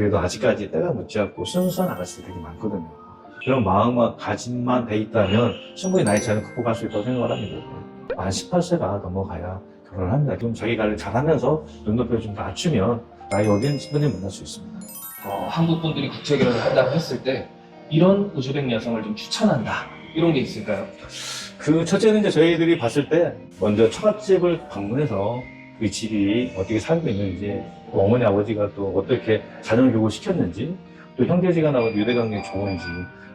그래도 아직까지 때가 묻지 않고 순수한 아가씨들이 되게 많거든요. 그런 마음과 가짐만 돼 있다면 충분히 나이 차이는 극복할 수 있다고 생각을 합니다. 만 18세가 넘어가야 결혼을 합니다. 좀 자기 관리 잘하면서 눈높이를 좀 낮추면 나이 어린 친구들을 만날 수 있습니다. 한국 분들이 국제 결혼을 한다고 했을 때 이런 우즈벡 여성을 좀 추천한다 이런 게 있을까요? 그 첫째는 이제 저희들이 봤을 때 먼저 처갓집을 방문해서 그 집이 어떻게 살고 있는지, 또 어머니 아버지가 또 어떻게 자녀 교육을 시켰는지, 또 형제지간하고 유대관계가 좋은지,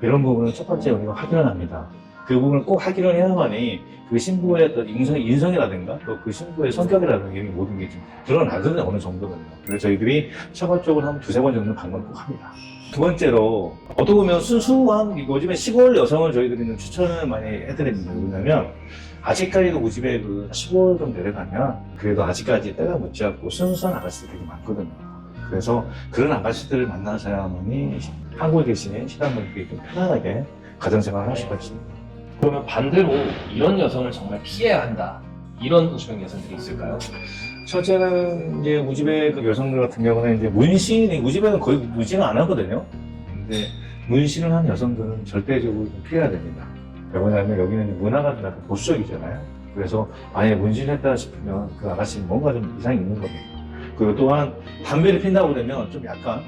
이런 부분은 첫 번째 우리가 확인을 합니다. 그 부분을 꼭 확인을 해야만이 그 신부의 어떤 인성이라든가 또 그 신부의 성격이라든가 이런 모든 게 좀 드러나거든요, 어느 정도는요. 그래서 저희들이 처갓쪽으로 한 두세 번 정도 방문을 꼭 합니다. 두 번째로 어떻게 보면 순수한 요즘에 시골 여성을 저희들이 추천을 많이 해드립니다. 왜냐면 아직까지도 우리 집에 그 시골 좀 내려가면 그래도 아직까지 때가 묻지 않고 순수한 아가씨들이 되게 많거든요. 그래서 그런 아가씨들을 만나셔야만이 한국에 계시는 신앙분들이 좀 편안하게 가정생활을 하실 수 있습니다. 그러면 반대로 이런 여성을 정말 피해야 한다 이런 우즈벡 여성들이 있을까요? 첫째는 이제 우즈벡 그 여성들 같은 경우는 이제 문신이, 우즈벡은 거의 문신을 안 하거든요. 근데 문신을 한 여성들은 절대적으로 좀 피해야 됩니다. 왜냐하면 여기는 문화가 좀 약간 보수적이잖아요. 그래서 만약에 문신을 했다 싶으면 그 아가씨는 뭔가 좀 이상이 있는 겁니다. 그리고 또한 담배를 핀다고 되면 좀 약간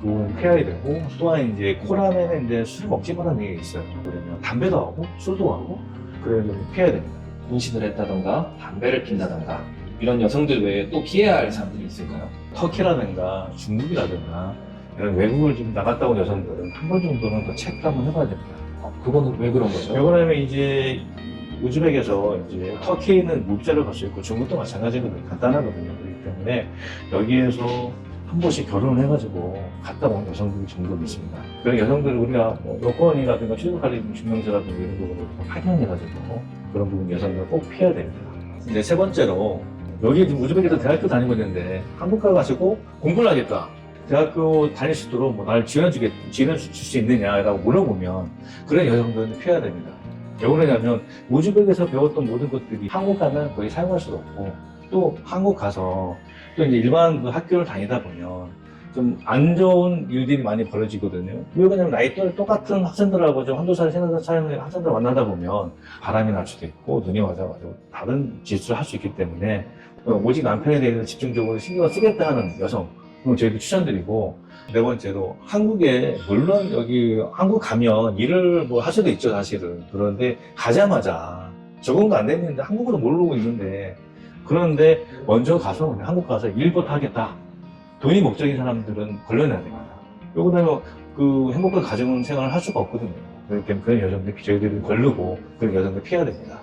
그건 피해야 되고, 또한 이제 코란에는 이제 술 먹지 말라는 얘기가 있어요. 그러면 담배도 하고 술도 하고 그래서 좀 피해야 됩니다. 문신을 했다던가 담배를 핀다던가 이런 여성들 외에 또 피해야 할 사람들이 있을까요? 터키라든가 중국이라든가 이런 외국을 좀 나갔다 온 여성들은 한 번 정도는 더 체크를 한번 해봐야 됩니다. 그거는 왜 그런 거죠? 왜냐면 이제 우즈벡에서 이제 터키는 무비자를 갈 수 있고 중국도 마찬가지거든요. 간단하거든요. 그렇기 때문에 여기에서 한 번씩 결혼을 해가지고 갔다 온 여성들이 종종 있습니다. 그런 여성들을 우리가 뭐 여권이라든가 취득관리 증명서라든가 이런 부분을 확인해가지고 그런 부분 여성들을 꼭 피해야 됩니다. 이제 세 번째로 여기 지금 우즈벡에서 대학교 다니고 있는데 한국 가가지고 공부를 하겠다. 대학교 다닐 수 있도록 뭐 나를 지원해 줄 수 있느냐라고 물어보면 그런 여성들은 피해야 됩니다. 왜 그러냐면 우즈벡에서 배웠던 모든 것들이 한국 가면 거의 사용할 수도 없고, 또 한국 가서 또 이제 일반 그 학교를 다니다 보면 좀 안 좋은 일들이 많이 벌어지거든요. 왜 그러냐면 나이 또래 똑같은 학생들하고 좀 한두 살, 세네 살 차이의 학생들 만나다 보면 바람이 날 수도 있고 눈이 맞아가지고 다른 짓을 할 수 있기 때문에 오직 남편에 대해서 집중적으로 신경을 쓰겠다 하는 여성, 저희도 추천드리고, 네 번째로 한국에 물론 여기 한국 가면 일을 뭐 할 수도 있죠 사실은. 그런데 가자마자 적응도 안 됐는데 한국어도 모르고 있는데, 그런데 먼저 가서 그냥 한국 가서 일부터 하겠다, 돈이 목적인 사람들은 걸러내야 됩니다. 요거 되면 그 행복한 가정 생활을 할 수가 없거든요. 그렇기 그런 여성들 저희들이 걸르고 그런 여성들 피해야 됩니다.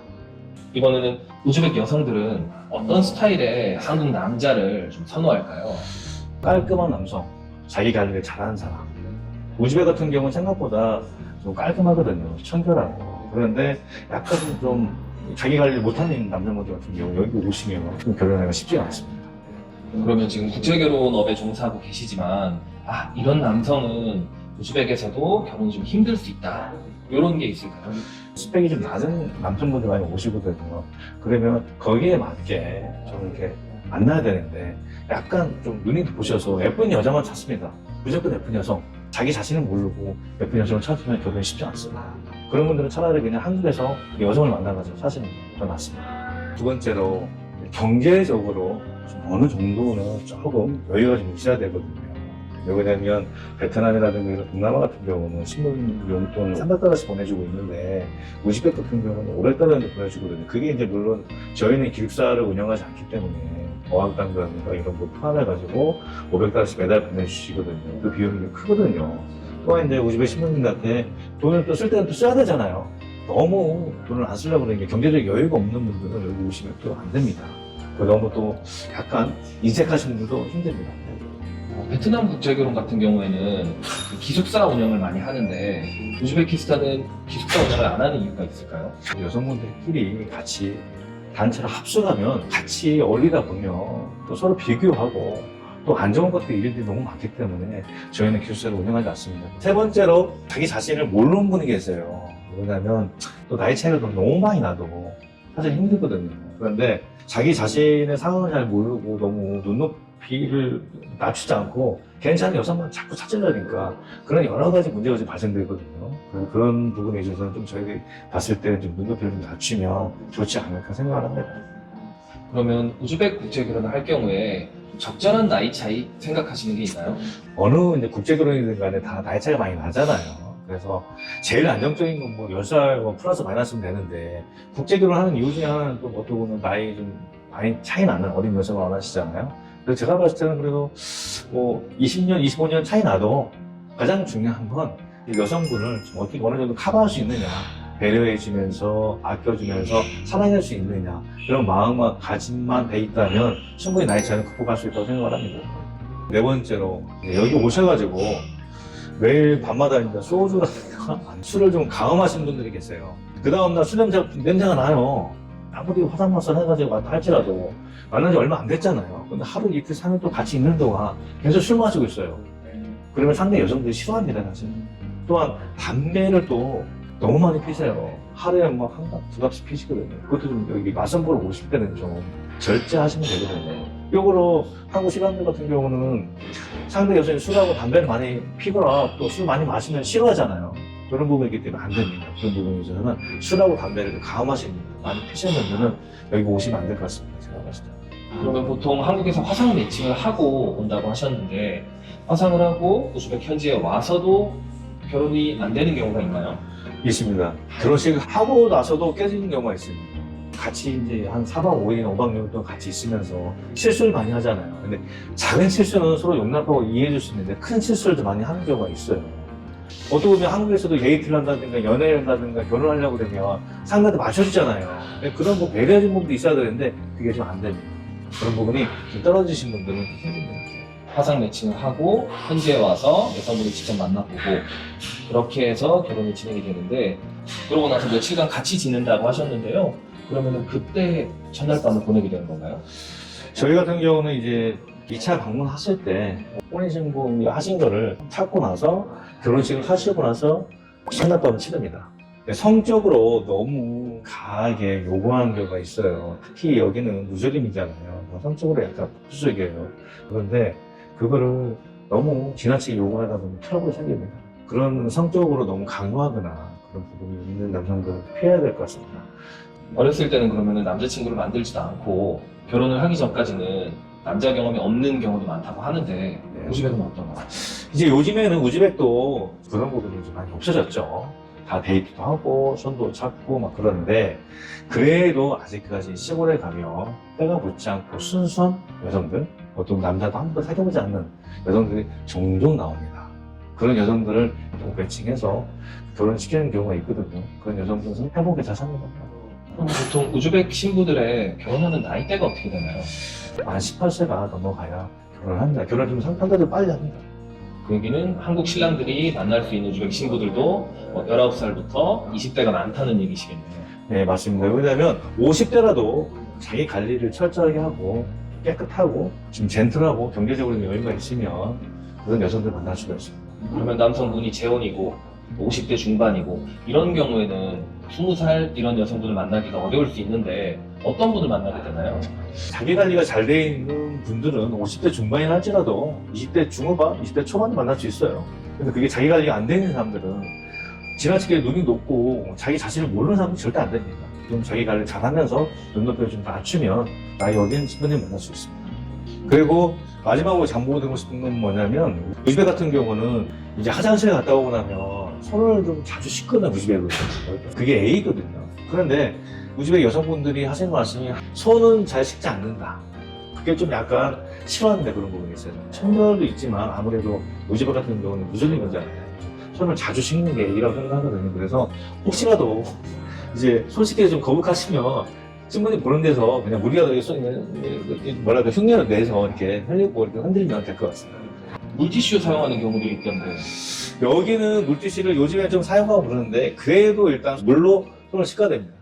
이번에는 우즈벡 여성들은 어떤 스타일의 한국 남자를 좀 선호할까요? 깔끔한 남성, 자기 관리를 잘하는 사람. 우즈벡 같은 경우는 생각보다 좀 깔끔하거든요. 청결하고. 그런데 약간 좀 자기 관리를 못하는 남자분들 같은 경우 여기 오시면 좀 결혼하기가 쉽지가 않습니다. 그러면 지금 국제결혼업에 종사하고 계시지만 이런 남성은 우즈벡에서도 결혼이 좀 힘들 수 있다 이런 게 있을까요? 스펙이 좀 낮은 남성분들 많이 오시거든요. 그러면 거기에 맞게 좀 이렇게 만나야 되는데 약간 좀 눈이 보셔서 예쁜 여자만 찾습니다. 무조건 예쁜 여성. 자기 자신을 모르고 예쁜 여성을 찾으면 결혼이 쉽지 않습니다. 그런 분들은 차라리 그냥 한국에서 여성을 만나가지고 사시는 게 더 낫습니다. 두 번째로 경제적으로 좀 어느 정도는 조금 여유가 좀 있어야 되거든요. 왜냐면 베트남이라든가 이런 동남아 같은 경우는 신분 용돈 300달러씩 보내주고 있는데 우즈벡 같은 경우는 500달러 보내주거든요. 그게 이제 물론 저희는 기숙사를 운영하지 않기 때문에 어학당이라든가 이런 거 포함해가지고 500달러씩 매달 보내주시거든요. 그 비용이 크거든요. 또한 이제 우즈벡 신부님한테 돈을 또 쓸 때는 또 써야 되잖아요. 너무 돈을 안 쓰려고 그러는 게 경제적 여유가 없는 분들은 여기 오시면 또 안 됩니다. 너무 또 약간 인색하시는 분들도 힘듭니다. 베트남 국제결혼 같은 경우에는 그 기숙사 운영을 많이 하는데 우즈베키스탄은 기숙사 운영을 안 하는 이유가 있을까요? 여성분들끼리 같이 단체로 합숙하면 같이 어울리다 보면 또 서로 비교하고 또 안 좋은 것들 일들이 너무 많기 때문에 저희는 기숙사를 운영하지 않습니다. 세 번째로 자기 자신을 모르는 분이 계세요. 왜냐면 또 나이 차이가 너무 많이 나도 사실 힘들거든요. 그런데 자기 자신의 상황을 잘 모르고 너무 비를 낮추지 않고 괜찮은 여성만 자꾸 찾으려니까 그런 여러 가지 문제가 지금 발생되거든요. 그런 부분에 있어서는 좀 저희들이 봤을 때 좀 눈높이를 좀 낮추면 좋지 않을까 생각을 합니다. 그러면 우즈벡 국제 결혼을 할 경우에 적절한 나이 차이 생각하시는 게 있나요? 어느 이제 국제결혼이든 간에 다 나이 차이가 많이 나잖아요. 그래서 제일 안정적인 건 뭐 10살 뭐 플러스 마이너스면 되는데 국제결혼하는 이유 중에 하나는 또 어떻게 보면 나이 좀 많이 차이 나는 어린 여성을 원하시잖아요. 그래서 제가 봤을 때는 그래도 뭐 20년, 25년 차이 나도 가장 중요한 건 이 여성분을 좀 어떻게 어느 정도 커버할 수 있느냐, 배려해주면서 아껴주면서 사랑할 수 있느냐, 그런 마음가짐만 돼 있다면 충분히 나이 차이는 극복할 수 있다고 생각을 합니다. 네 번째로 여기 오셔가지고 매일 밤마다 이제 소주라든가 술을 좀 가음하시는 분들이 계세요. 그 다음날 술 냄새가 나요. 아무리 화상 마사를 해가지고 왔다 할지라도 만난 지 얼마 안 됐잖아요. 근데 하루 이틀 3일 또 같이 있는 동안 계속 술 마시고 있어요. 그러면 상대 여성들이 싫어합니다, 사실. 또한 담배를 또 너무 많이 피세요. 하루에 뭐 한 갑, 두 갑씩 피시거든요. 그것도 좀 여기 맛선 보러 오실 때는 좀 절제하시면 되거든요. 역으로 한국 시간들 같은 경우는 상대 여성이 술하고 담배를 많이 피거나 또 술 많이 마시면 싫어하잖아요. 그런 부분이기 때문에 안 됩니다. 그런 부분에 있어서는 술하고 담배를 가음하시는 분, 많이 피시는 분은 여기 오시면 안 될 것 같습니다. 제가 봤을 때. 그러면 보통 한국에서 화상 매칭을 하고 온다고 하셨는데 화상을 하고 우즈벡 현지에 와서도 결혼이 안 되는 경우가 있나요? 있습니다. 결혼식 하고 나서도 깨지는 경우가 있습니다. 같이 이제 한 4박 5일, 5박 6일 동안 같이 있으면서 실수를 많이 하잖아요. 근데 작은 실수는 서로 용납하고 이해해줄 수 있는데 큰 실수를 많이 하는 경우가 있어요. 어떻게 보면 한국에서도 데이트를 한다든가 연애를 한다든가 결혼하려고 그러면 상대한테 맞춰주잖아요. 근데 그런 뭐 배려해준 부분도 있어야 되는데 그게 좀 안 됩니다. 그런 부분이 좀 떨어지신 분들은 생깁니다. 화상 매칭을 하고 현지에 와서 여성분을 직접 만나보고 그렇게 해서 결혼이 진행이 되는데 그러고 나서 며칠간 같이 지낸다고 하셨는데요. 그러면 그때 첫날 밤을 보내게 되는 건가요? 저희 같은 경우는 이제 2차 방문하실 때 혼인신고 하신 거를 찾고 나서 결혼식을 하시고 나서 첫날 밤을 치릅니다. 성적으로 너무 강하게 요구하는 경우가 있어요. 특히 여기는 무슬림이잖아요. 성적으로 약간 보수적이에요. 그런데 그거를 너무 지나치게 요구하다 보면 트러블이 생깁니다. 그런 성적으로 너무 강요하거나 그런 부분이 있는 남성들은 피해야 될 것 같습니다. 어렸을 때는 그러면 남자친구를 만들지도 않고 결혼을 하기 전까지는 남자 경험이 없는 경우도 많다고 하는데 우즈벡은 어떤가요? 이제 요즘에는 우즈벡도 그런 부분이 좀 많이 없어졌죠. 다 데이트도 하고 손도 잡고 막 그러는데 그래도 아직까지 시골에 가면 때가 묻지 않고 순수한 여성들, 보통 남자도 한 번 사귀어보지 않는 여성들이 종종 나옵니다. 그런 여성들을 또 매칭해서 결혼시키는 경우가 있거든요. 그런 여성들은 행복하게 잘 삽니다. 그럼 보통 우즈벡 신부들의 결혼하는 나이대가 어떻게 되나요? 만 18세가 넘어가야 결혼을 합니다. 결혼을 좀 상대도 빨리 합니다. 그 얘기는 한국 신랑들이 만날 수 있는 우즈벡 신부들도 19살부터 20대가 많다는 얘기시겠네요. 네, 맞습니다. 왜냐하면 50대라도 자기 관리를 철저하게 하고 깨끗하고 좀 젠틀하고 경제적으로 여유가 있으면 그런 여성들 만날 수가 있습니다. 그러면 남성분이 재혼이고 50대 중반이고 이런 경우에는 20살 이런 여성분을 만나기가 어려울 수 있는데 어떤 분을 만나게 되나요? 자기 관리가 잘 돼 있는 분들은 50대 중반이나 할지라도 20대 중후반, 20대 초반에 만날 수 있어요. 근데 그게 자기 관리가 안 돼 있는 사람들은 지나치게 눈이 높고 자기 자신을 모르는 사람은 절대 안 됩니다. 좀 자기 관리 잘 하면서 눈높이를 좀 낮추면 나이 어린 친구들 만날 수 있습니다. 그리고 마지막으로 장보고 싶은 건 뭐냐면 우즈벡 같은 경우는 이제 화장실에 갔다 오고 나면 손을 좀 자주 씻거든요. 우즈벡은 그게 A거든요. 그런데 우즈벡 여성분들이 하시는 말씀이 손은 잘 씻지 않는다. 그게 좀 약간 싫어하는데 그런 부분이 있어요. 청결도 있지만 아무래도 우즈벡 같은 경우는 무슬림이잖아요. 손을 자주 씻는 게 A라고 생각하거든요. 그래서 혹시라도 이제 손 씻기를 좀 거북하시면 신부님 보는 데서 그냥 우리가 뭐랄까 흉내를 내서 이렇게 흘리고 이렇게 흔들면 될 것 같습니다. 물티슈 사용하는 경우들이 있던데 여기는 물티슈를 요즘에 좀 사용하고 그러는데 그래도 일단 물로 손을 씻어야 됩니다.